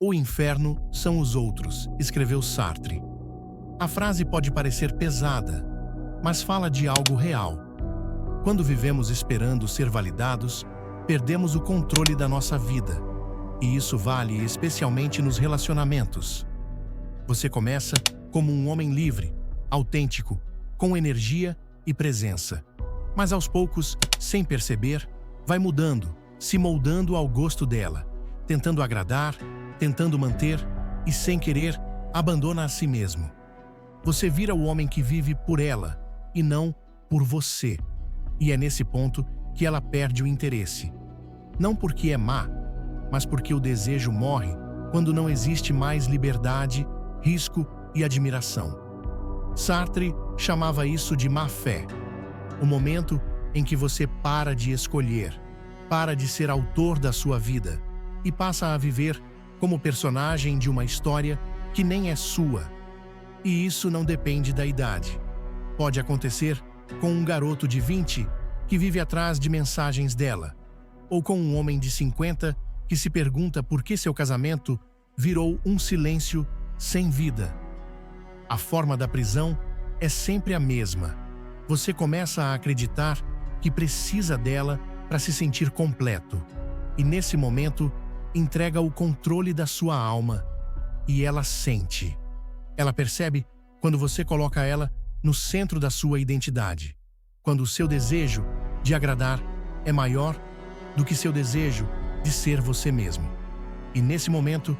O inferno são os outros, escreveu Sartre. A frase pode parecer pesada, mas fala de algo real. Quando vivemos esperando ser validados, perdemos o controle da nossa vida. E isso vale especialmente nos relacionamentos. Você começa como um homem livre, autêntico, com energia e presença. Mas aos poucos, sem perceber, vai mudando, se moldando ao gosto dela, tentando agradar, tentando manter e, sem querer, abandona a si mesmo. Você vira o homem que vive por ela e não por você. E é nesse ponto que ela perde o interesse. Não porque é má, mas porque o desejo morre quando não existe mais liberdade, risco e admiração. Sartre chamava isso de má-fé. O momento em que você para de escolher, para de ser autor da sua vida e passa a viver como personagem de uma história que nem é sua. E isso não depende da idade. Pode acontecer com um garoto de 20 que vive atrás de mensagens dela, ou com um homem de 50 que se pergunta por que seu casamento virou um silêncio sem vida. A forma da prisão é sempre a mesma. Você começa a acreditar que precisa dela para se sentir completo, e nesse momento entrega o controle da sua alma, e ela sente. Ela percebe quando você coloca ela no centro da sua identidade, quando o seu desejo de agradar é maior do que seu desejo de ser você mesmo. E nesse momento,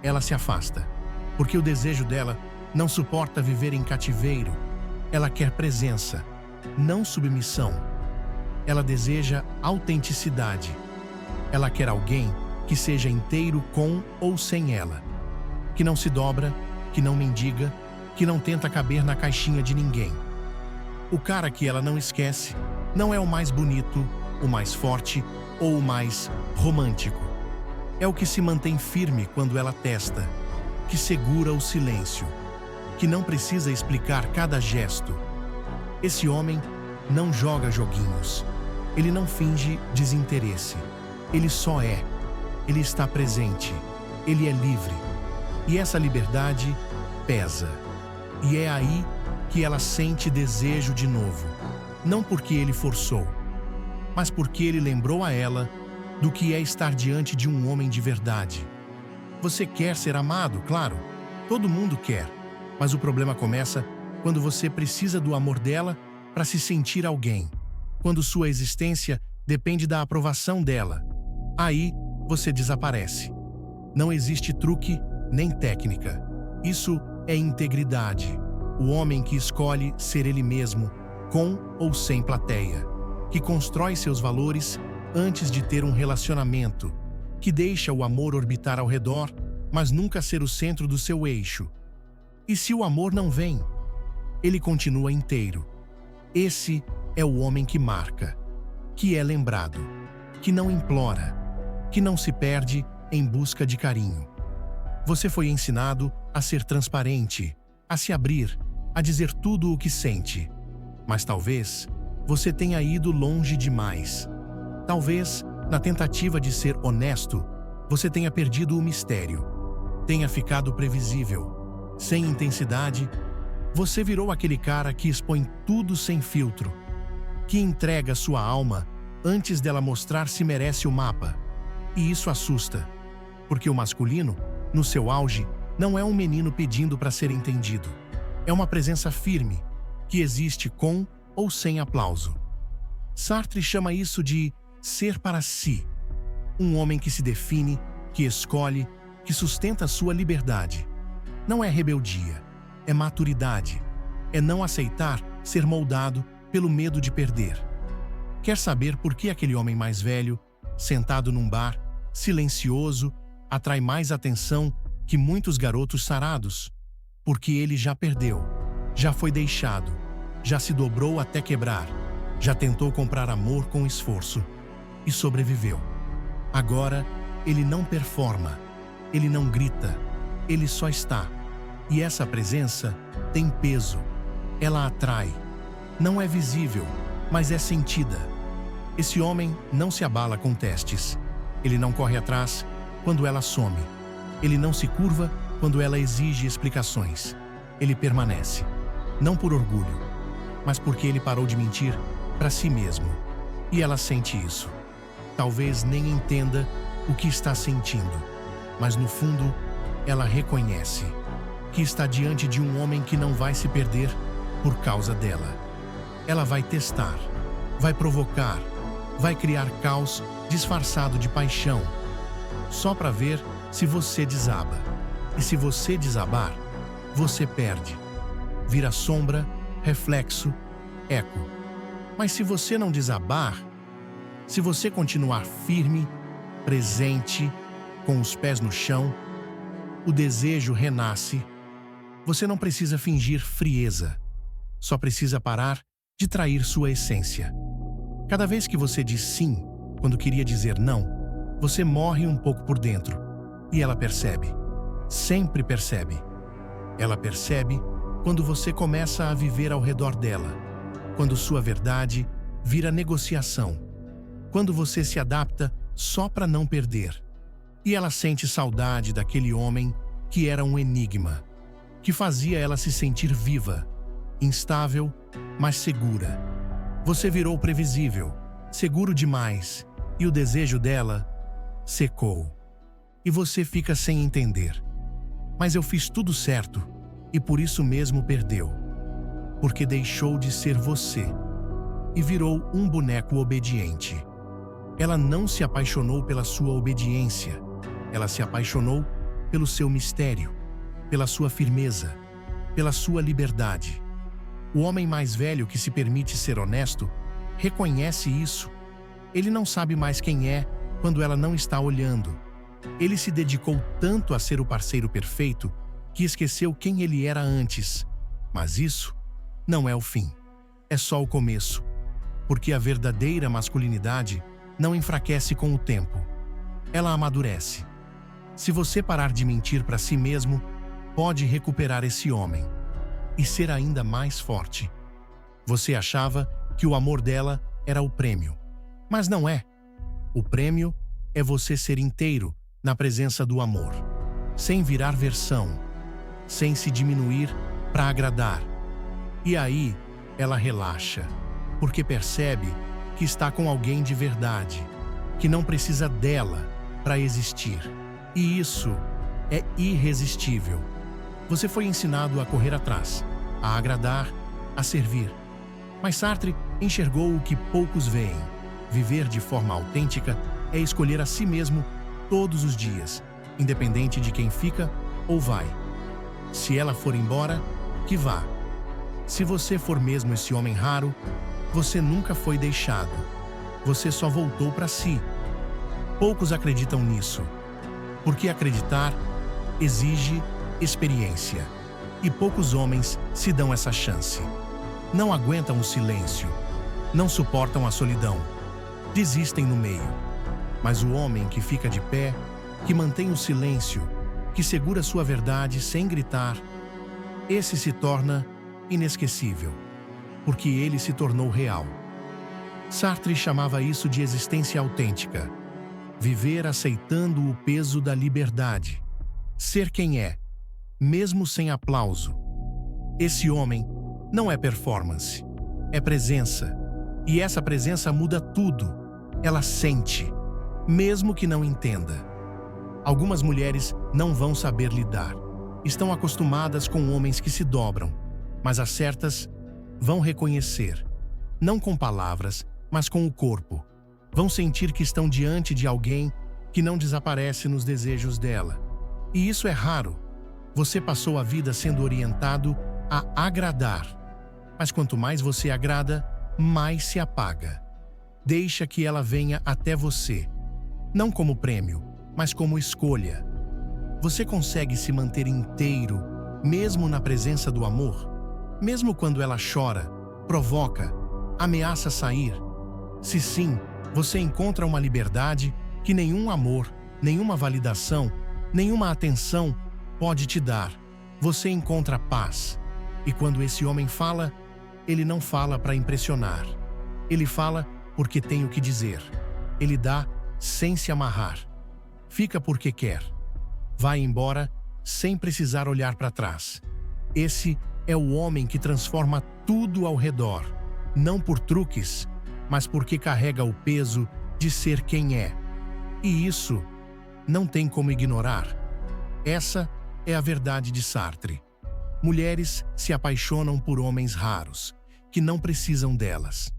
ela se afasta, porque o desejo dela não suporta viver em cativeiro. Ela quer presença, não submissão. Ela deseja autenticidade. Ela quer alguém que seja inteiro com ou sem ela, que não se dobra, que não mendiga, que não tenta caber na caixinha de ninguém. O cara que ela não esquece não é o mais bonito, o mais forte ou o mais romântico. É o que se mantém firme quando ela testa, que segura o silêncio, que não precisa explicar cada gesto. Esse homem não joga joguinhos. Ele não finge desinteresse. Ele só é. Ele está presente. Ele é livre. E essa liberdade pesa. E é aí que ela sente desejo de novo. Não porque ele forçou, mas porque ele lembrou a ela do que é estar diante de um homem de verdade. Você quer ser amado, claro. Todo mundo quer. Mas o problema começa quando você precisa do amor dela para se sentir alguém. Quando sua existência depende da aprovação dela. Aí você desaparece. Não existe truque nem técnica. Isso é integridade. O homem que escolhe ser ele mesmo, com ou sem plateia. Que constrói seus valores antes de ter um relacionamento. Que deixa o amor orbitar ao redor, mas nunca ser o centro do seu eixo. E se o amor não vem, ele continua inteiro. Esse é o homem que marca, que é lembrado, que não implora, que não se perde em busca de carinho. Você foi ensinado a ser transparente, a se abrir, a dizer tudo o que sente. Mas talvez você tenha ido longe demais. Talvez, na tentativa de ser honesto, você tenha perdido o mistério, tenha ficado previsível, sem intensidade. Você virou aquele cara que expõe tudo sem filtro, que entrega sua alma antes dela mostrar se merece o mapa. E isso assusta, porque o masculino, no seu auge, não é um menino pedindo para ser entendido. É uma presença firme, que existe com ou sem aplauso. Sartre chama isso de ser para si. Um homem que se define, que escolhe, que sustenta sua liberdade. Não é rebeldia, é maturidade. É não aceitar ser moldado pelo medo de perder. Quer saber por que aquele homem mais velho, sentado num bar, silencioso, atrai mais atenção que muitos garotos sarados? Porque ele já perdeu, já foi deixado, já se dobrou até quebrar, já tentou comprar amor com esforço e sobreviveu. Agora, ele não performa, ele não grita, ele só está. E essa presença tem peso, ela atrai. Não é visível, mas é sentida. Esse homem não se abala com testes. Ele não corre atrás quando ela some. Ele não se curva quando ela exige explicações. Ele permanece, não por orgulho, mas porque ele parou de mentir para si mesmo. E ela sente isso. Talvez nem entenda o que está sentindo, mas no fundo, ela reconhece que está diante de um homem que não vai se perder por causa dela. Ela vai testar, vai provocar, vai criar caos disfarçado de paixão, só para ver se você desaba. E se você desabar, você perde. Vira sombra, reflexo, eco. Mas se você não desabar, se você continuar firme, presente, com os pés no chão, o desejo renasce. Você não precisa fingir frieza, só precisa parar de trair sua essência. Cada vez que você diz sim, quando queria dizer não, você morre um pouco por dentro. E ela percebe. Sempre percebe. Ela percebe quando você começa a viver ao redor dela, quando sua verdade vira negociação, quando você se adapta só para não perder. E ela sente saudade daquele homem que era um enigma, que fazia ela se sentir viva, instável, mas segura. Você virou previsível, seguro demais, e o desejo dela secou. E você fica sem entender. Mas eu fiz tudo certo, e por isso mesmo perdeu. Porque deixou de ser você, e virou um boneco obediente. Ela não se apaixonou pela sua obediência, ela se apaixonou pelo seu mistério, pela sua firmeza, pela sua liberdade. O homem mais velho que se permite ser honesto reconhece isso. Ele não sabe mais quem é quando ela não está olhando. Ele se dedicou tanto a ser o parceiro perfeito que esqueceu quem ele era antes. Mas isso não é o fim. É só o começo. Porque a verdadeira masculinidade não enfraquece com o tempo. Ela amadurece. Se você parar de mentir para si mesmo, pode recuperar esse homem e ser ainda mais forte. Você achava que o amor dela era o prêmio, mas não é. O prêmio é você ser inteiro na presença do amor, sem virar versão, sem se diminuir para agradar. E aí, ela relaxa, porque percebe que está com alguém de verdade, que não precisa dela para existir. E isso é irresistível. Você foi ensinado a correr atrás, a agradar, a servir. Mas Sartre enxergou o que poucos veem. Viver de forma autêntica é escolher a si mesmo todos os dias, independente de quem fica ou vai. Se ela for embora, que vá. Se você for mesmo esse homem raro, você nunca foi deixado. Você só voltou para si. Poucos acreditam nisso, porque acreditar exige experiência. E poucos homens se dão essa chance. Não aguentam o silêncio, não suportam a solidão, desistem no meio. Mas o homem que fica de pé, que mantém o silêncio, que segura sua verdade sem gritar, esse se torna inesquecível, porque ele se tornou real. Sartre chamava isso de existência autêntica. Viver aceitando o peso da liberdade. Ser quem é, mesmo sem aplauso. Esse homem não é performance, é presença. E essa presença muda tudo. Ela sente, mesmo que não entenda. Algumas mulheres não vão saber lidar. Estão acostumadas com homens que se dobram, mas as certas vão reconhecer, não com palavras, mas com o corpo. Vão sentir que estão diante de alguém que não desaparece nos desejos dela. E isso é raro. Você passou a vida sendo orientado a agradar. Mas quanto mais você agrada, mais se apaga. Deixa que ela venha até você. Não como prêmio, mas como escolha. Você consegue se manter inteiro, mesmo na presença do amor? Mesmo quando ela chora, provoca, ameaça sair? Se sim, você encontra uma liberdade que nenhum amor, nenhuma validação, nenhuma atenção pode te dar. Você encontra paz. E quando esse homem fala, ele não fala para impressionar. Ele fala porque tem o que dizer. Ele dá sem se amarrar. Fica porque quer. vai embora sem precisar olhar para trás. Esse é o homem que transforma tudo ao redor, não por truques, mas porque carrega o peso de ser quem é. E isso não tem como ignorar. Essa é a verdade de Sartre. Mulheres se apaixonam por homens raros, que não precisam delas.